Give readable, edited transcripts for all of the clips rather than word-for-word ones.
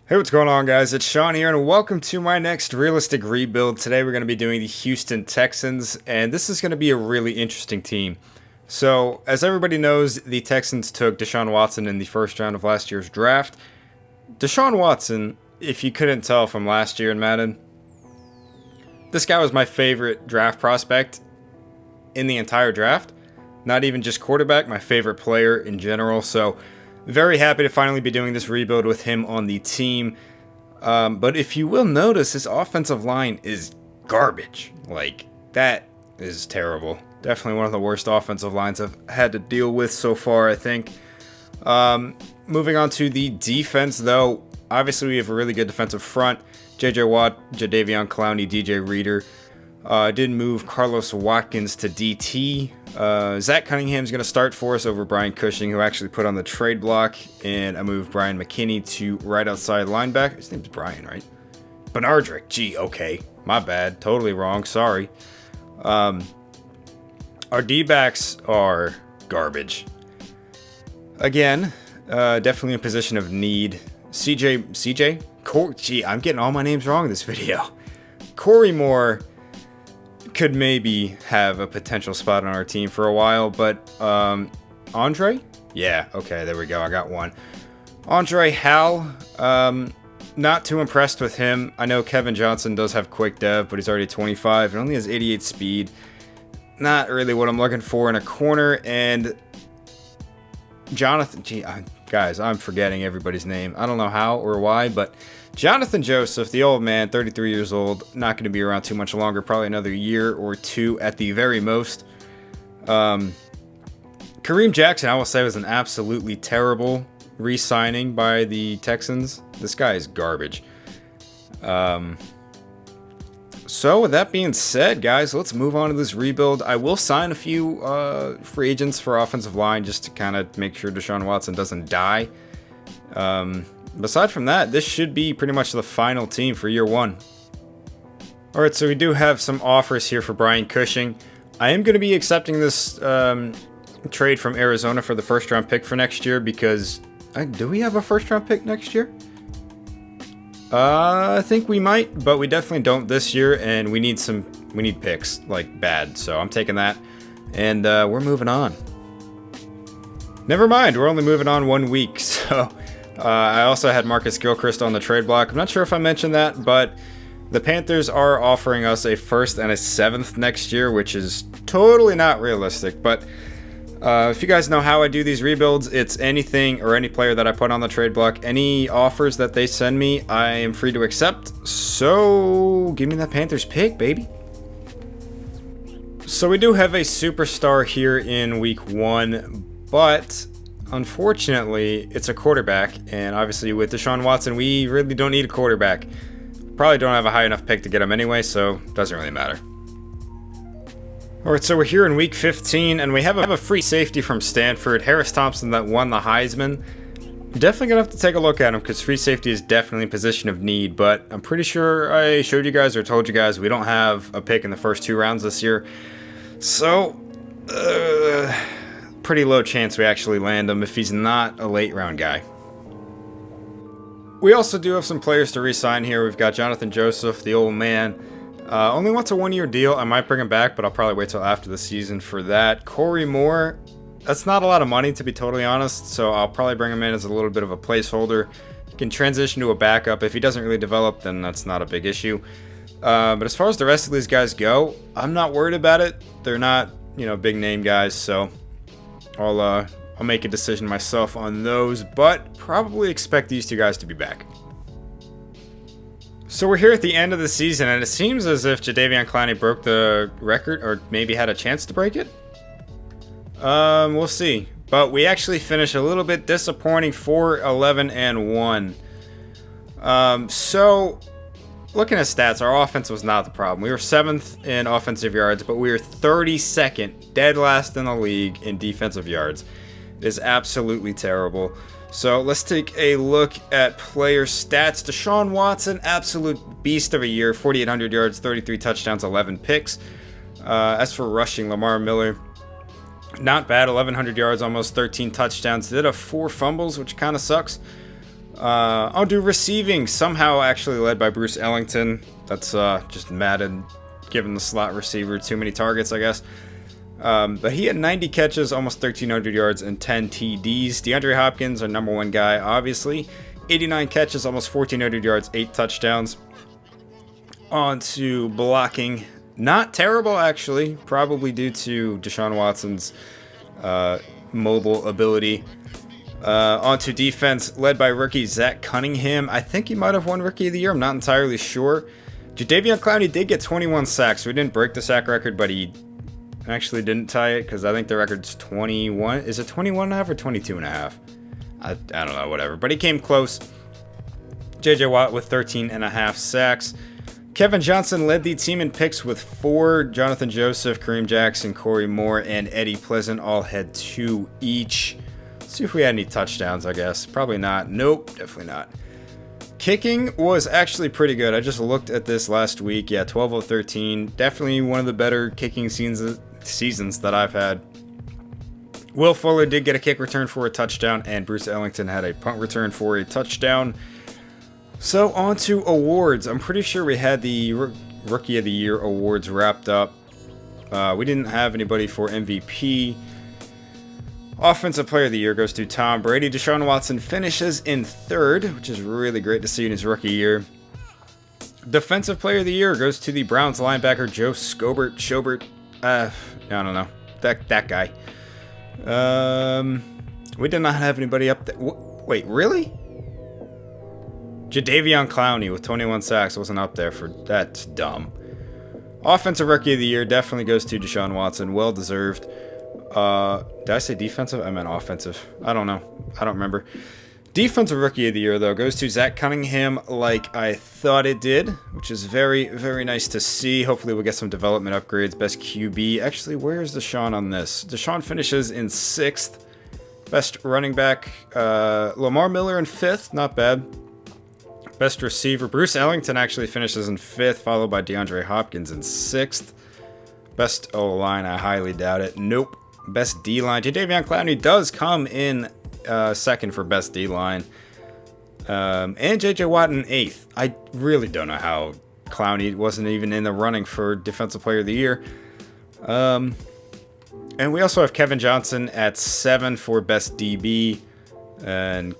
Hey, what's going on, guys? It's Sean here, and welcome to my next realistic rebuild. Today we're going to be doing the Houston Texans, and this is going to be a really interesting team. So, as everybody knows, the Texans took Deshaun Watson in the first round of last year's draft. Deshaun Watson, if you couldn't tell from last year in Madden, this guy was my favorite draft prospect in the entire draft. Not even just quarterback, my favorite player in general. So, very happy to finally be doing this rebuild with him on the team. But if you will notice, his offensive line is garbage. Like, that is terrible. Definitely one of the worst offensive lines I've had to deal with so far, I think. Moving on to the defense, though. Obviously, we have a really good defensive front. J.J. Watt, Jadeveon Clowney, DJ Reader. Did move Carlos Watkins to DT. Zach Cunningham's going to start for us over Brian Cushing, who actually put on the trade block. And I moved Brian McKinney to right outside linebacker. His name's Brian, right? Bernardrick. Gee, okay. My bad. Totally wrong. Sorry. Our D-backs are garbage. Again, definitely a position of need. CJ? Gee, I'm getting all my names wrong in this video. Corey Moore could maybe have a potential spot on our team for a while, but Andre? Yeah, okay, there we go. I got one. Andre Hal, not too impressed with him. I know Kevin Johnson does have quick dev, but he's already 25 and only has 88 speed. Not really what I'm looking for in a corner. And Jonathan, guys, I'm forgetting everybody's name. I don't know how or why, but Jonathan Joseph, the old man, 33 years old, not going to be around too much longer, probably another year or two at the very most. Kareem Jackson, I will say, was an absolutely terrible re-signing by the Texans. This guy is garbage. So with that being said, guys, let's move on to this rebuild. I will sign a few free agents for offensive line just to kind of make sure Deshaun Watson doesn't die. Aside from that, this should be pretty much the final team for year one. Alright, so we do have some offers here for Brian Cushing. I am going to be accepting this trade from Arizona for the first round pick for next year because... do we have a first round pick next year? I think we might, but we definitely don't this year, and we need picks, like, bad. So I'm taking that, and we're moving on. Never mind, we're only moving on 1 week, so... I also had Marcus Gilchrist on the trade block. I'm not sure if I mentioned that, but the Panthers are offering us a first and a seventh next year, which is totally not realistic. But if you guys know how I do these rebuilds, it's anything or any player that I put on the trade block. Any offers that they send me, I am free to accept. So give me that Panthers pick, baby. So we do have a superstar here in week one, but... unfortunately, it's a quarterback, and obviously with Deshaun Watson, we really don't need a quarterback. Probably don't have a high enough pick to get him anyway, so it doesn't really matter. Alright, so we're here in week 15, and we have a free safety from Stanford, Harris Thompson, that won the Heisman. Definitely gonna have to take a look at him, because free safety is definitely a position of need, but I'm pretty sure I showed you guys or told you guys we don't have a pick in the first 2 rounds this year. So, pretty low chance we actually land him if he's not a late round guy. We also do have some players to re-sign here. We've got Jonathan Joseph, the old man. Only wants a 1-year deal. I might bring him back, but I'll probably wait till after the season for that. Corey Moore, that's not a lot of money, to be totally honest, so I'll probably bring him in as a little bit of a placeholder. He can transition to a backup. If he doesn't really develop, then that's not a big issue. But as far as the rest of these guys go, I'm not worried about it. They're not, big name guys, so... I'll make a decision myself on those, but probably expect these 2 guys to be back. So we're here at the end of the season, and it seems as if Jadeveon Clowney broke the record, or maybe had a chance to break it. We'll see. But we actually finished a little bit disappointing, 4-11-1. So looking at stats, our offense was not the problem. We were 7th in offensive yards, but we were 32nd, dead last in the league in defensive yards. It is absolutely terrible. So let's take a look at player stats. Deshaun Watson, absolute beast of a year, 4,800 yards, 33 touchdowns, 11 picks. As for rushing, Lamar Miller, not bad, 1,100 yards, almost 13 touchdowns. Did have 4 fumbles, which kind of sucks. I'll do receiving, somehow actually led by Bruce Ellington. That's just Madden giving the slot receiver too many targets, I guess. But he had 90 catches, almost 1,300 yards, and 10 TDs. DeAndre Hopkins, our number one guy, obviously. 89 catches, almost 1,400 yards, 8 touchdowns. On to blocking. Not terrible, actually. Probably due to Deshaun Watson's mobile ability. On to defense, led by rookie Zach Cunningham. I think he might have won Rookie of the Year. I'm not entirely sure. Jadeveon Clowney did get 21 sacks. So he didn't break the sack record, but he actually didn't tie it because I think the record's 21. Is it 21.5 or 22.5? I don't know, whatever. But he came close. JJ Watt with 13.5 sacks. Kevin Johnson led the team in picks with 4. Jonathan Joseph, Kareem Jackson, Corey Moore, and Eddie Pleasant all had 2 each. Let's see if we had any touchdowns, I guess. Probably not. Nope, definitely not. Kicking was actually pretty good. I just looked at this last week. Yeah, 12 of 13. Definitely one of the better kicking seasons that I've had. Will Fuller did get a kick return for a touchdown, and Bruce Ellington had a punt return for a touchdown. So on to awards. I'm pretty sure we had the Rookie of the Year awards wrapped up. We didn't have anybody for MVP. Offensive Player of the Year goes to Tom Brady. Deshaun Watson finishes in 3rd, which is really great to see in his rookie year. Defensive Player of the Year goes to the Browns linebacker Joe Schobert. I don't know. That guy. We did not have anybody up there. Wait, really? Jadeveon Clowney with 21 sacks wasn't up there for... That's dumb. Offensive Rookie of the Year definitely goes to Deshaun Watson. Well deserved. Did I say defensive? I meant offensive. I don't know. I don't remember. Defensive Rookie of the Year, though, goes to Zach Cunningham like I thought it did, which is very, very nice to see. Hopefully we'll get some development upgrades. Best QB. Actually, where's Deshaun on this? Deshaun finishes in 6th. Best running back, Lamar Miller in 5th. Not bad. Best receiver, Bruce Ellington actually finishes in 5th, followed by DeAndre Hopkins in 6th. Best O-line, I highly doubt it. Nope. Best D-line, Jadeveon Clowney does come in 2nd for best D-line. And JJ Watt in 8th. I really don't know how Clowney wasn't even in the running for Defensive Player of the Year. And we also have Kevin Johnson at 7 for best DB. And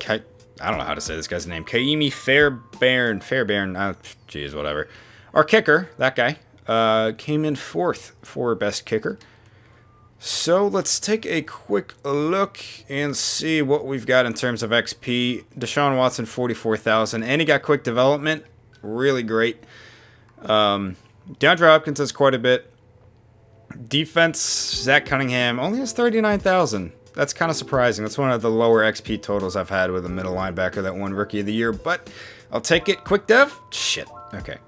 I don't know how to say this guy's name. Kaimi Fairbairn. Geez, whatever. Our kicker, that guy, came in 4th for best kicker. So let's take a quick look and see what we've got in terms of XP. Deshaun Watson, 44,000. And he got quick development. Really great. DeAndre Hopkins has quite a bit. Defense, Zach Cunningham only has 39,000. That's kind of surprising. That's one of the lower XP totals I've had with a middle linebacker that won Rookie of the Year, but I'll take it. Quick dev? Shit. Okay.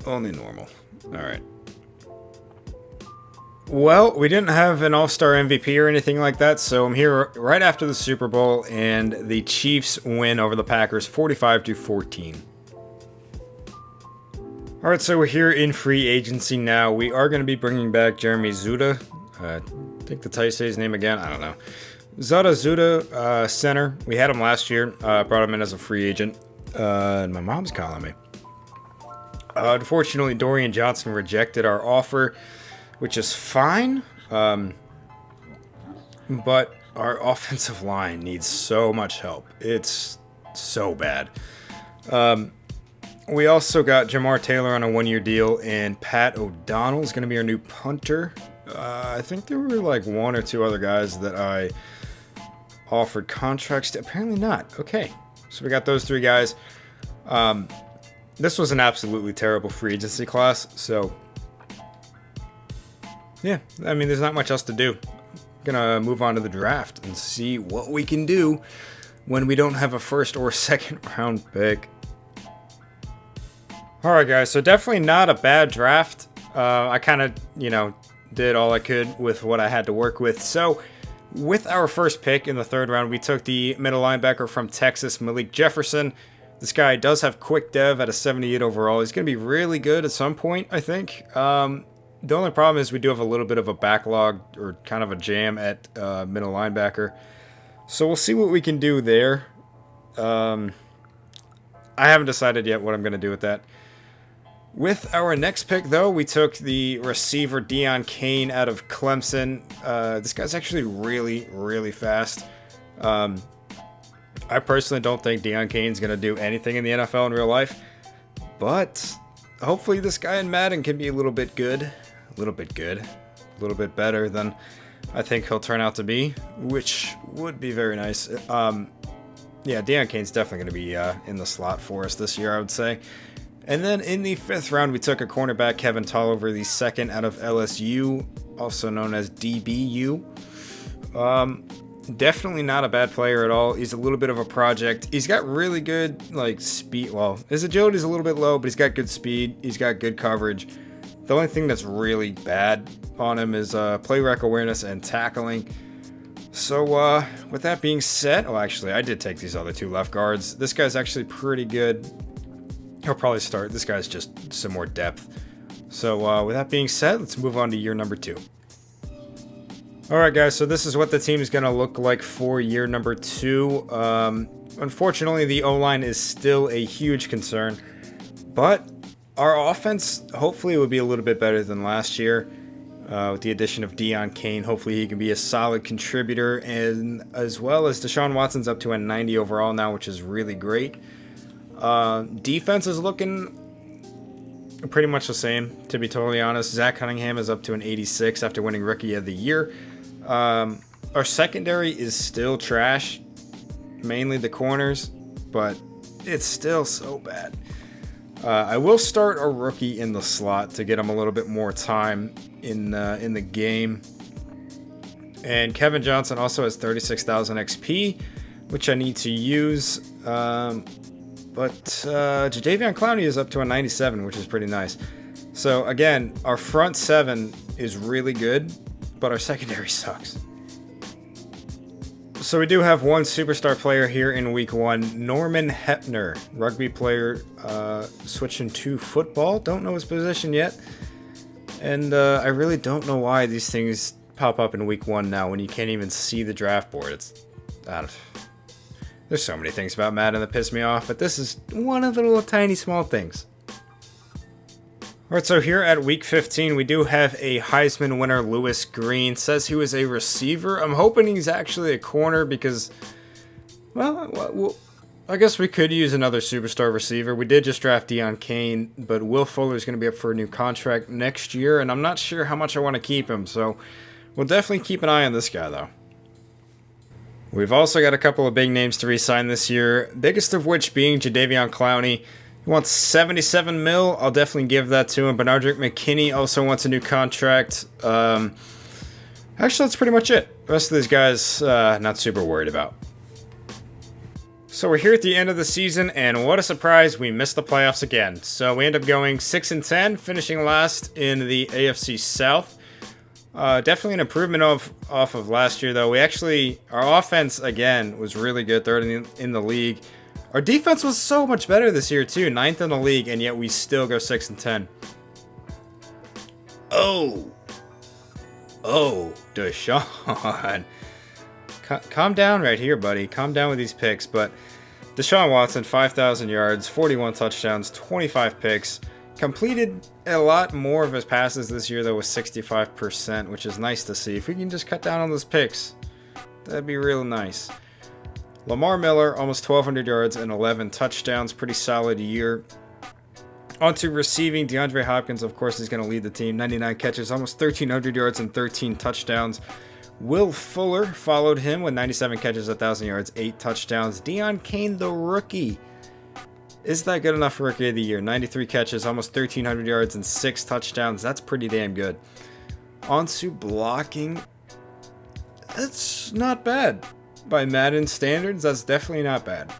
Only normal. All right. Well, we didn't have an all-star MVP or anything like that, so I'm here right after the Super Bowl, and the Chiefs win over the Packers 45-14. All right, so we're here in free agency now. We are going to be bringing back Jeremy Zuda. I think that's how you say his name again. I don't know. Zuda, center. We had him last year. Brought him in as a free agent. And my mom's calling me. Unfortunately, Dorian Johnson rejected our offer, which is fine. But our offensive line needs so much help. It's so bad. We also got Jamar Taylor on a 1-year deal, and Pat O'Donnell is going to be our new punter. I think there were like 1 or 2 other guys that I offered contracts to. Apparently not. Okay. So we got those 3 guys. This was an absolutely terrible free agency class. So, yeah. I mean, there's not much else to do. Gonna move on to the draft and see what we can do when we don't have a 1st or 2nd round pick. Alright, guys. So definitely not a bad draft. I kind of, did all I could with what I had to work with. So, with our first pick in the 3rd round, we took the middle linebacker from Texas, Malik Jefferson. This guy does have quick dev at a 78 overall. He's going to be really good at some point, I think. The only problem is we do have a little bit of a backlog or kind of a jam at middle linebacker. So we'll see what we can do there. I haven't decided yet what I'm going to do with that. With our next pick, though, we took the receiver Deion Kane out of Clemson. This guy's actually really, really fast. I personally don't think Deion Kane's going to do anything in the NFL in real life. But hopefully this guy in Madden can be a little bit good. A little bit good. A little bit better than I think he'll turn out to be, which would be very nice. Yeah, Deion Kane's definitely going to be in the slot for us this year, I would say. And then in the 5th round, we took a cornerback, Kevin Tolliver, the second out of LSU, also known as DBU. Definitely not a bad player at all. He's a little bit of a project. He's got really good, like, speed. Well, his agility's a little bit low, but he's got good speed. He's got good coverage. The only thing that's really bad on him is play rec awareness and tackling. So, with that being said, well, actually, I did take these other 2 left guards. This guy's actually pretty good. He'll probably start. This guy's just some more depth. So, with that being said, let's move on to year number 2. Alright, guys, so this is what the team is going to look like for year number 2. Unfortunately, the O-line is still a huge concern. But our offense, hopefully, will be a little bit better than last year. With the addition of Deion Kane, hopefully he can be a solid contributor. And as well as Deshaun Watson's up to a 90 overall now, which is really great. Defense is looking pretty much the same, to be totally honest. Zach Cunningham is up to an 86 after winning Rookie of the Year. Our secondary is still trash, mainly the corners, but it's still so bad. I will start a rookie in the slot to get him a little bit more time in the game. And Kevin Johnson also has 36,000 XP, which I need to use. But Jadeveon Clowney is up to a 97, which is pretty nice. So again, our front 7 is really good, but our secondary sucks. So we do have one superstar player here in week 1, Norman Hepner, rugby player, switching to football. Don't know his position yet. And I really don't know why these things pop up in week 1 now when you can't even see the draft board. There's so many things about Madden that piss me off, but this is one of the little tiny small things. Alright, so here at week 15, we do have a Heisman winner, Lewis Green. Says he was a receiver. I'm hoping he's actually a corner because, well, I guess we could use another superstar receiver. We did just draft Deion Kane, but Will Fuller is going to be up for a new contract next year, and I'm not sure how much I want to keep him, so we'll definitely keep an eye on this guy, though. We've also got a couple of big names to re-sign this year, biggest of which being Jadeveon Clowney. He wants 77 mil. I'll definitely give that to him. Benardrick McKinney also wants a new contract. Actually, that's pretty much it. The rest of these guys, not super worried about. So we're here at the end of the season, and what a surprise, we missed the playoffs again. So we end up going 6-10, finishing last in the AFC South. Definitely an improvement off of last year, though. Our offense, again, was really good, third in the league. Our defense was so much better this year, too. 9th in the league, and yet we still go 6-10. Oh, Deshaun. Calm down right here, buddy. Calm down with these picks. But Deshaun Watson, 5,000 yards, 41 touchdowns, 25 picks. Completed a lot more of his passes this year, though, with 65%, which is nice to see. If we can just cut down on those picks, that'd be real nice. Lamar Miller, almost 1,200 yards and 11 touchdowns. Pretty solid year. On to receiving, DeAndre Hopkins, of course, is going to lead the team. 99 catches, almost 1,300 yards and 13 touchdowns. Will Fuller followed him with 97 catches, 1,000 yards, 8 touchdowns. Deion Kane, the rookie. Is that good enough for Rookie of the Year? 93 catches, almost 1,300 yards and 6 touchdowns. That's pretty damn good. On to blocking. That's not bad. By Madden standards, that's definitely not bad.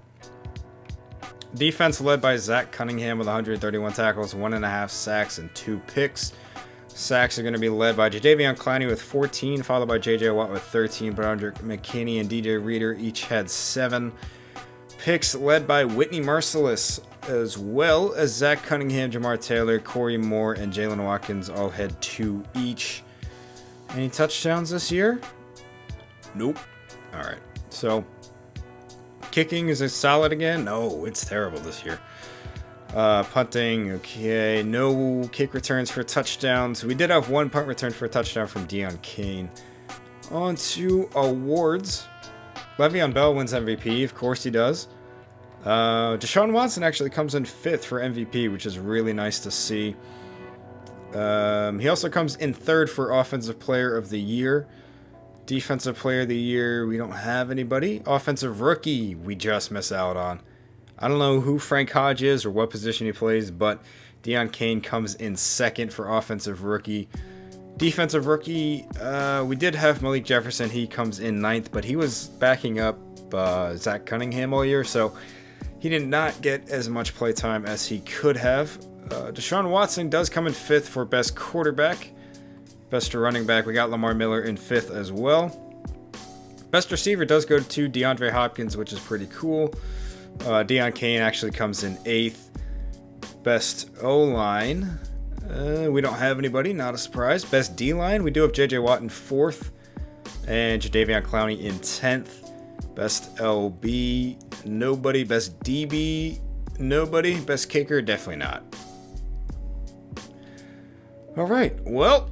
Defense led by Zach Cunningham with 131 tackles, 1.5 sacks, and 2 picks. Sacks are going to be led by Jadeveon Clowney with 14, followed by J.J. Watt with 13. Benardrick McKinney and DJ Reader each had 7. Picks led by Whitney Merciless, as well as Zach Cunningham, Jamar Taylor, Corey Moore, and Jalen Watkins all had 2 each. Any touchdowns this year? Nope. All right. So, kicking, is it solid again? No, it's terrible this year. Punting, okay. No kick returns for touchdowns. We did have one punt return for a touchdown from Deon Cain. On to awards. Le'Veon Bell wins MVP. Of course he does. Deshaun Watson actually comes in 5th for MVP, which is really nice to see. He also comes in 3rd for Offensive Player of the Year. Defensive Player of the Year, we don't have anybody. Offensive Rookie, we just miss out on. I don't know who Frank Hodge is or what position he plays, but Deon Cain comes in 2nd for Offensive Rookie. Defensive Rookie, we did have Malik Jefferson. He comes in 9th, but he was backing up Zach Cunningham all year, so he did not get as much play time as he could have. Deshaun Watson does come in 5th for Best Quarterback. Best running back, we got Lamar Miller in 5th as well. Best receiver does go to DeAndre Hopkins, which is pretty cool. Deon Cain actually comes in 8th. Best O-line, we don't have anybody, not a surprise. Best D-line, we do have J.J. Watt in 4th. And Jadeveon Clowney in 10th. Best LB, nobody. Best DB, nobody. Best kicker, definitely not. All right, well,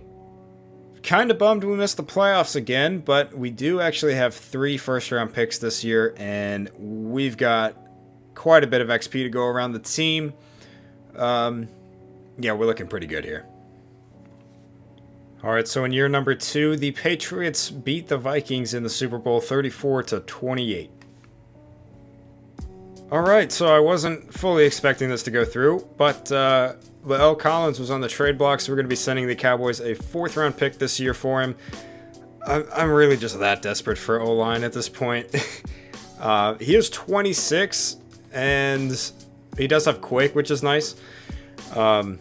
kind of bummed we missed the playoffs again, but we do actually have 3 first-round picks this year, and we've got quite a bit of XP to go around the team. Yeah, we're looking pretty good here. All right, so in year number 2, the Patriots beat the Vikings in the Super Bowl 34-28. All right, so I wasn't fully expecting this to go through, but L. Collins was on the trade block, so we're going to be sending the Cowboys a 4th-round pick this year for him. I'm really just that desperate for O-line at this point. He is 26, and he does have quick, which is nice. But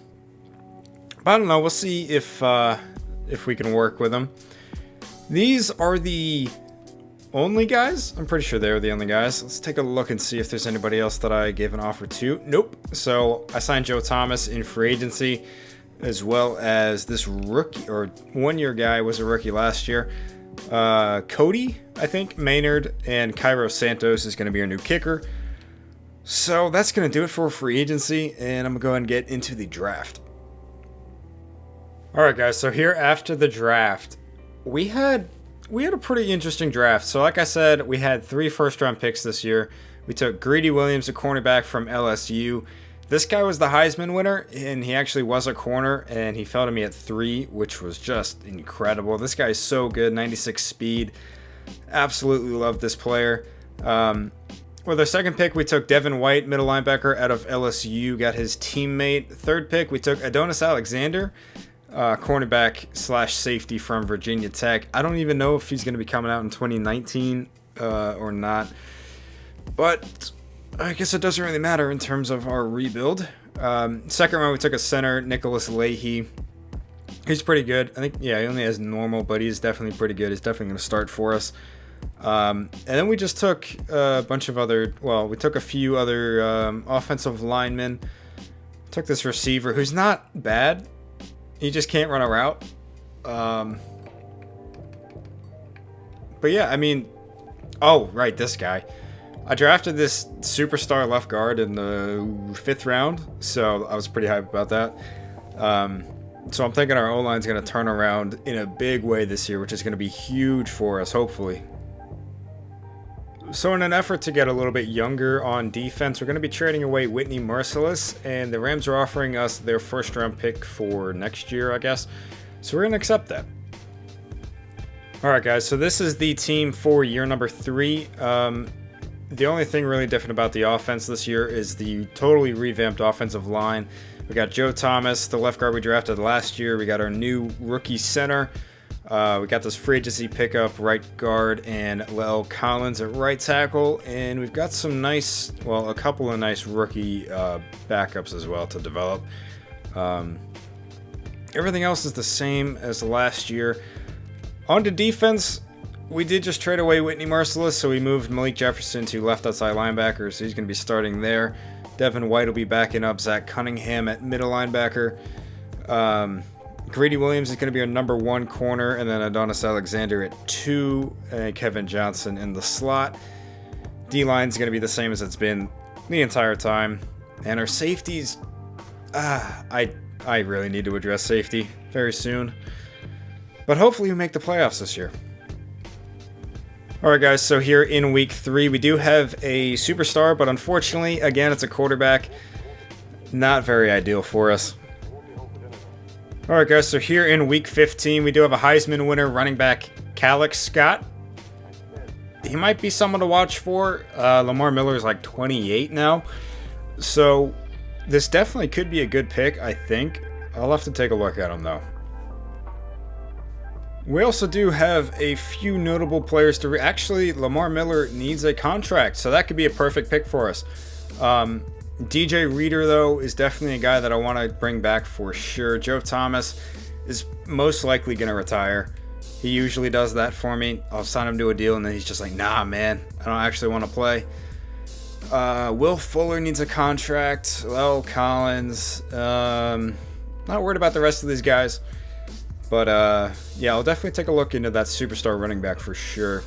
I don't know. We'll see if we can work with him. These are the only guys? I'm pretty sure they were the only guys. Let's take a look and see if there's anybody else that I gave an offer to. Nope. So I signed Joe Thomas in free agency, as well as this rookie, or one-year guy was a rookie last year. Cody, I think, Maynard, and Cairo Santos is going to be our new kicker. So that's going to do it for free agency, and I'm going to go ahead and get into the draft. All right, guys, so here after the draft, we had a pretty interesting draft. So like I said, we had 3 first-round picks this year. We took Greedy Williams, a cornerback from LSU. This guy was the Heisman winner, and he actually was a corner, and he fell to me at 3, which was just incredible. This guy is so good, 96 speed. Absolutely love this player. With our second pick, we took Devin White, middle linebacker out of LSU, got his teammate. Third pick, we took Adonis Alexander, cornerback / safety from Virginia Tech. I don't even know if he's going to be coming out in 2019 or not, but I guess it doesn't really matter in terms of our rebuild. Second round, we took a center, Nicholas Leahy. He's pretty good. I think, yeah, he only has normal, but he's definitely pretty good. He's definitely going to start for us. And then we just took a bunch of other, well, we took a few other offensive linemen. Took this receiver who's not bad. He just can't run a route. But yeah, I mean, oh, right, this guy. I drafted this superstar left guard in the 5th round, so I was pretty hyped about that. So I'm thinking our O-line's going to turn around in a big way this year, which is going to be huge for us, hopefully. So in an effort to get a little bit younger on defense, we're going to be trading away Whitney Merciless, and the Rams are offering us their first-round pick for next year, I guess. So we're going to accept that. All right, guys, so this is the team for year number 3. The only thing really different about the offense this year is the totally revamped offensive line. We got Joe Thomas, the left guard we drafted last year. We got our new rookie center. We got this free agency pickup, right guard, and L. Collins at right tackle. And we've got some nice, well, a couple of nice rookie backups as well to develop. Everything else is the same as last year. On to defense, we did just trade away Whitney Merciless, so we moved Malik Jefferson to left outside linebacker, so he's going to be starting there. Devin White will be backing up Zach Cunningham at middle linebacker. Greedy Williams is going to be our number 1 corner, and then Adonis Alexander at 2, and Kevin Johnson in the slot. D-line is going to be the same as it's been the entire time. And our safeties, I really need to address safety very soon. But hopefully we make the playoffs this year. Alright guys, so here in week 3, we do have a superstar, but unfortunately, again, it's a quarterback. Not very ideal for us. Alright guys, so here in week 15, we do have a Heisman winner, running back Calix Scott. He might be someone to watch for. Lamar Miller is like 28 now. So this definitely could be a good pick, I think. I'll have to take a look at him though. We also do have a few notable players to actually, Lamar Miller needs a contract, so that could be a perfect pick for us. DJ Reader, though, is definitely a guy that I want to bring back for sure. Joe Thomas is most likely going to retire. He usually does that for me. I'll sign him to a deal, and then he's just like, nah, man, I don't actually want to play. Will Fuller needs a contract. Lel Collins. Not worried about the rest of these guys. But, yeah, I'll definitely take a look into that superstar running back for sure.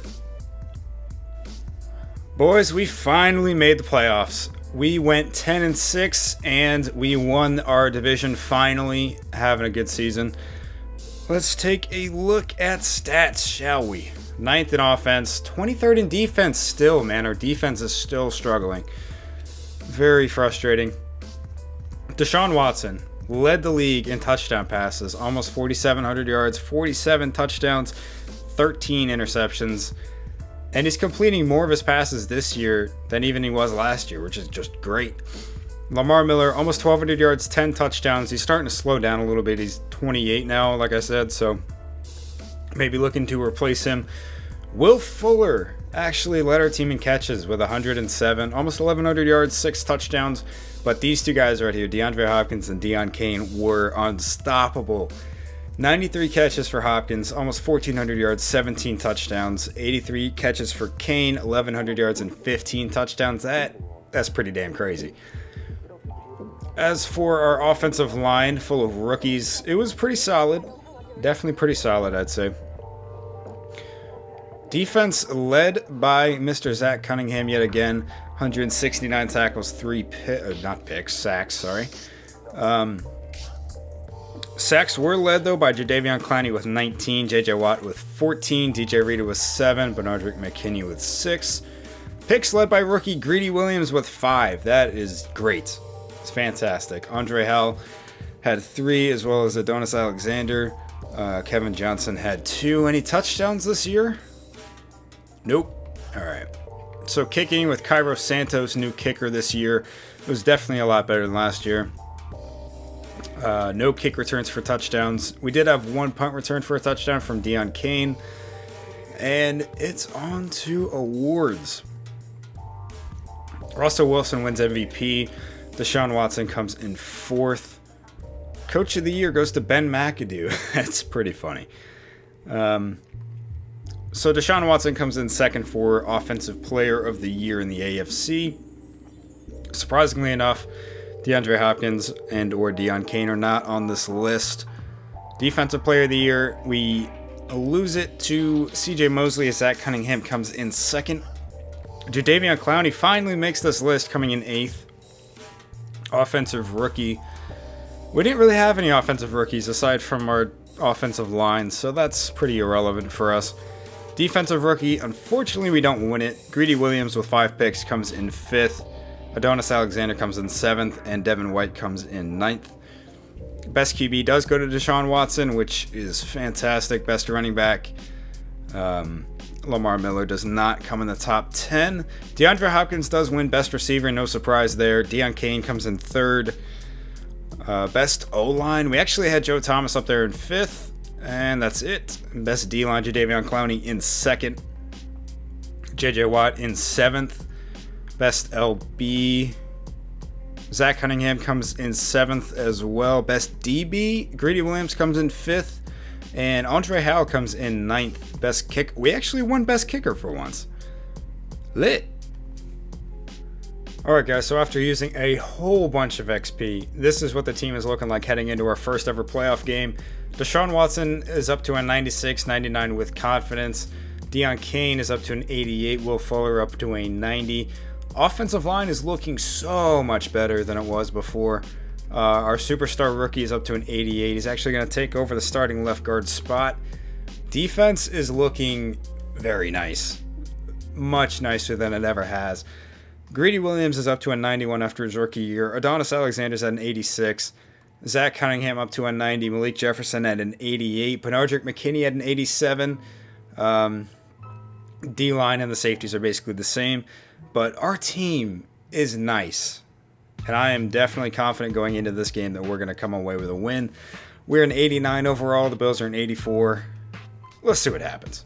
Boys, we finally made the playoffs. We went 10-6, and we won our division finally, having a good season. Let's take a look at stats, shall we? 9th in offense, 23rd in defense still, man. Our defense is still struggling. Very frustrating. Deshaun Watson led the league in touchdown passes, almost 4,700 yards, 47 touchdowns, 13 interceptions. And he's completing more of his passes this year than even he was last year, which is just great. Lamar Miller, almost 1,200 yards, 10 touchdowns. He's starting to slow down a little bit. He's 28 now, like I said, so maybe looking to replace him. Will Fuller actually led our team in catches with 107, almost 1,100 yards, 6 touchdowns. But these two guys right here, DeAndre Hopkins and Deion Kane, were unstoppable. 93 catches for Hopkins, almost 1,400 yards, 17 touchdowns. 83 catches for Kane, 1,100 yards and 15 touchdowns. That's pretty damn crazy. As for our offensive line, full of rookies, it was pretty solid. Definitely pretty solid, I'd say. Defense led by Mr. Zach Cunningham yet again. 169 tackles, 3 sacks, sorry. Sacks were led, though, by Jadeveon Clowney with 19, J.J. Watt with 14, DJ Reader with 7, Bernardrick McKinney with 6. Picks led by rookie Greedy Williams with 5. That is great. It's fantastic. Andre Howell had 3, as well as Adonis Alexander. Kevin Johnson had 2. Any touchdowns this year? Nope. All right. So kicking with Cairo Santos, new kicker this year, was definitely a lot better than last year. No kick returns for touchdowns. We did have 1 punt return for a touchdown from Deion Kane. And it's on to awards. Russell Wilson wins MVP. Deshaun Watson comes in 4th. Coach of the Year goes to Ben McAdoo. That's pretty funny. So Deshaun Watson comes in 2nd for Offensive Player of the Year in the AFC. Surprisingly enough, DeAndre Hopkins and or Deion Kane are not on this list. Defensive Player of the Year, we lose it to CJ Mosley as Zach Cunningham comes in 2nd. Jadeveon Clowney finally makes this list, coming in 8th. Offensive Rookie. We didn't really have any offensive rookies aside from our offensive line, so that's pretty irrelevant for us. Defensive Rookie, unfortunately we don't win it. Greedy Williams with 5 picks comes in 5th. Adonis Alexander comes in 7th, and Devin White comes in 9th. Best QB does go to Deshaun Watson, which is fantastic. Best running back, Lamar Miller does not come in the top 10. DeAndre Hopkins does win Best Receiver, no surprise there. Deion Kane comes in 3rd. Best O-line, we actually had Joe Thomas up there in 5th, and that's it. Best D-line, Jadeveon Clowney in 2nd. J.J. Watt in 7th. Best LB, Zach Cunningham comes in 7th as well. Best DB, Greedy Williams comes in 5th. And Andre Howell comes in 9th. Best kick, we actually won Best Kicker for once. Lit. Alright guys, so after using a whole bunch of XP, this is what the team is looking like heading into our first ever playoff game. Deshaun Watson is up to a 96, 99 with confidence. Deion Kane is up to an 88, Will Fuller up to a 90. Offensive line is looking so much better than it was before. Our superstar rookie is up to an 88. He's actually going to take over the starting left guard spot. Defense is looking very nice. Much nicer than it ever has. Greedy Williams is up to a 91 after his rookie year. Adonis Alexander's at an 86. Zach Cunningham up to a 90. Malik Jefferson at an 88. Benardrick McKinney at an 87. D-line and the safeties are basically the same. But our team is nice. And I am definitely confident going into this game that we're going to come away with a win. We're an 89 overall. The Bills are an 84. Let's see what happens.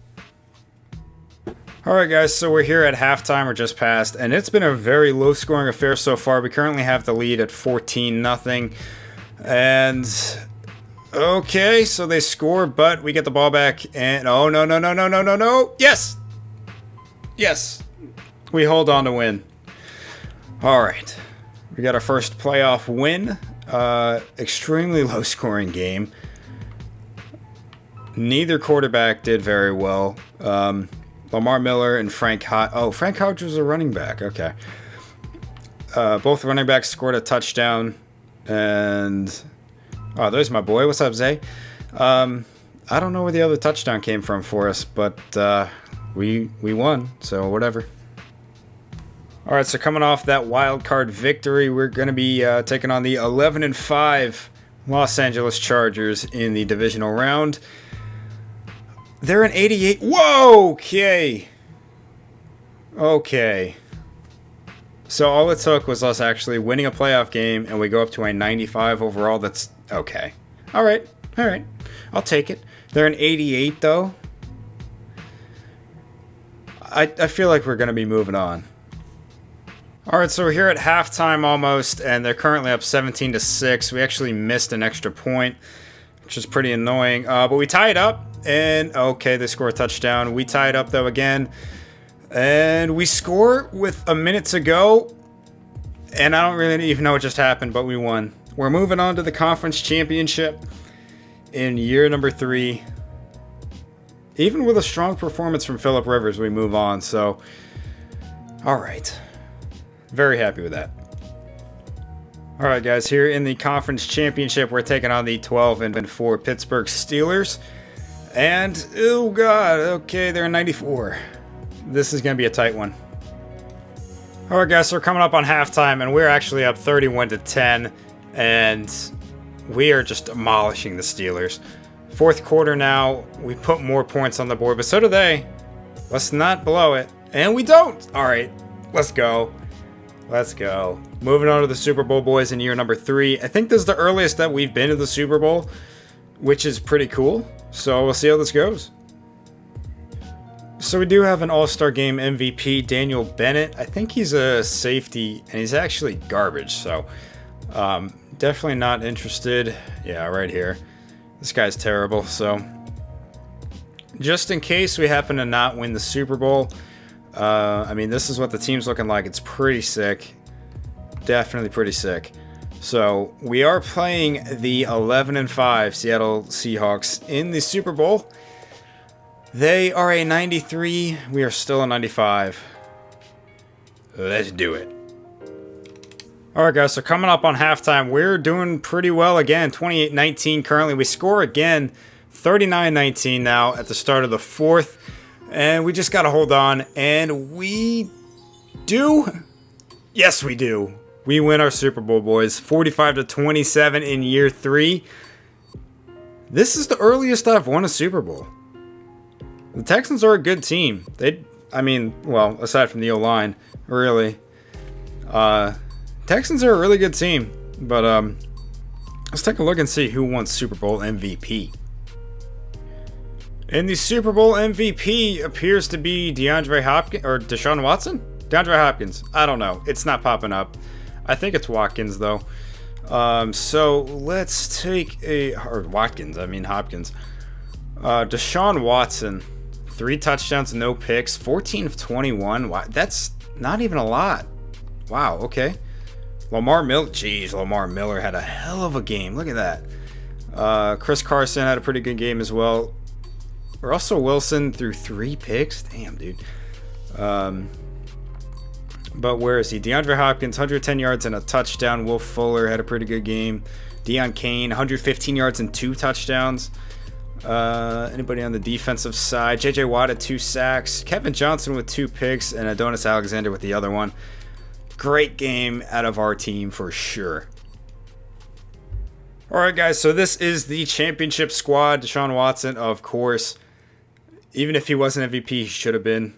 Alright guys, so we're here at halftime or just past, and it's been a very low scoring affair so far. We currently have the lead at 14-0. And okay, so they score, but we get the ball back, and oh no. Yes! Yes. We hold on to win. Alright. We got our first playoff win. Extremely low scoring game. Neither quarterback did very well. Lamar Miller and Frank Hodge. Oh, Frank Hodge was a running back. Okay. Both running backs scored a touchdown. And oh, there's my boy. What's up, Zay? I don't know where the other touchdown came from for us, but we won, so whatever. All right, so coming off that wild card victory, we're going to be taking on the 11-5 Los Angeles Chargers in the divisional round. They're an 88. Whoa, okay. Okay. So all it took was us actually winning a playoff game, and we go up to a 95 overall. That's okay. All right. I'll take it. They're an 88, though. I feel like we're going to be moving on. All right, so we're here at halftime almost, and they're currently up 17-6. We actually missed an extra point, which is pretty annoying. But we tie it up, and okay, they score a touchdown. We tie it up, though, again. And we score with a minute to go. And I don't really even know what just happened, but we won. We're moving on to the conference championship in year number 3. Even with a strong performance from Phillip Rivers, we move on. So, all right. Very happy with that. All right, guys. Here in the conference championship, we're taking on the 12-4 Pittsburgh Steelers. And, oh, God. Okay, they're 94. This is going to be a tight one. All right, guys. So we're coming up on halftime, and we're actually up 31-10. And we are just demolishing the Steelers. Fourth quarter now, we put more points on the board, but so do they. Let's not blow it. And we don't. All right, let's go. Let's go. Moving on to the Super Bowl, boys, in year number 3. I think this is the earliest that we've been to the Super Bowl, which is pretty cool. So we'll see how this goes. So we do have an All-Star Game MVP, Daniel Bennett. I think he's a safety, and he's actually garbage. So definitely not interested. Yeah, right here. This guy's terrible, so just in case we happen to not win the Super Bowl, I mean, this is what the team's looking like. It's pretty sick. Definitely pretty sick. So we are playing the 11-5 Seattle Seahawks in the Super Bowl. They are a 93. We are still a 95. Let's do it. All right, guys, so coming up on halftime, we're doing pretty well again, 28-19 currently. We score again, 39-19 now at the start of the fourth, and we just got to hold on, and we do. Yes, we do. We win our Super Bowl, boys, 45-27 in year 3. This is the earliest I've won a Super Bowl. The Texans are a good team. Well, aside from the O-line, really. Texans are a really good team, but let's take a look and see who won Super Bowl MVP. And the Super Bowl MVP appears to be DeAndre Hopkins or Deshaun Watson? DeAndre Hopkins. I don't know. It's not popping up. I think it's Watkins, though. So let's take Hopkins. Deshaun Watson. 3 touchdowns, no picks. 14 of 21. That's not even a lot. Wow, okay. Jeez, Lamar Miller had a hell of a game. Look at that. Chris Carson had a pretty good game as well. Russell Wilson threw 3 picks. Damn, dude. But where is he? DeAndre Hopkins, 110 yards and a touchdown. Will Fuller had a pretty good game. Deion Kane, 115 yards and 2 touchdowns. Anybody on the defensive side? J.J. Watt had 2 sacks. Kevin Johnson with 2 picks. And Adonis Alexander with the other one. Great game out of our team for sure. Alright guys, so this is the championship squad. Deshaun Watson, of course. Even if he wasn't MVP, he should have been.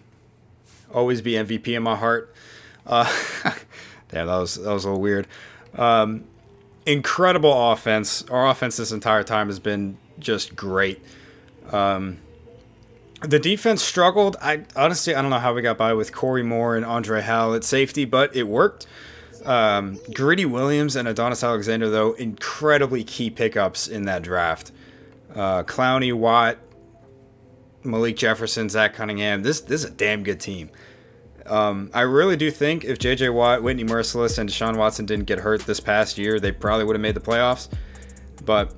Always be MVP in my heart. Damn, that was a little weird. Incredible offense. Our offense this entire time has been just great. The defense struggled. I honestly don't know how we got by with Corey Moore and Andre Howell at safety, but it worked. Greedy Williams and Adonis Alexander, though, incredibly key pickups in that draft. Clowney, Watt, Malik Jefferson, Zach Cunningham. This is a damn good team. I really do think if J.J. Watt, Whitney Merciless, and Deshaun Watson didn't get hurt this past year, they probably would have made the playoffs. But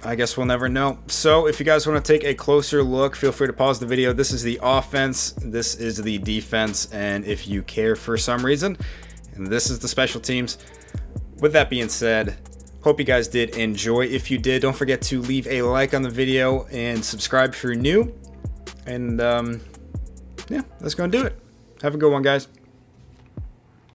I guess we'll never know. So if you guys want to take a closer look, feel free to pause the video. This is the offense. This is the defense. And if you care for some reason, and this is the special teams. With that being said, hope you guys did enjoy. If you did, don't forget to leave a like on the video and subscribe if you're new. And yeah, that's going to do it. Have a good one, guys.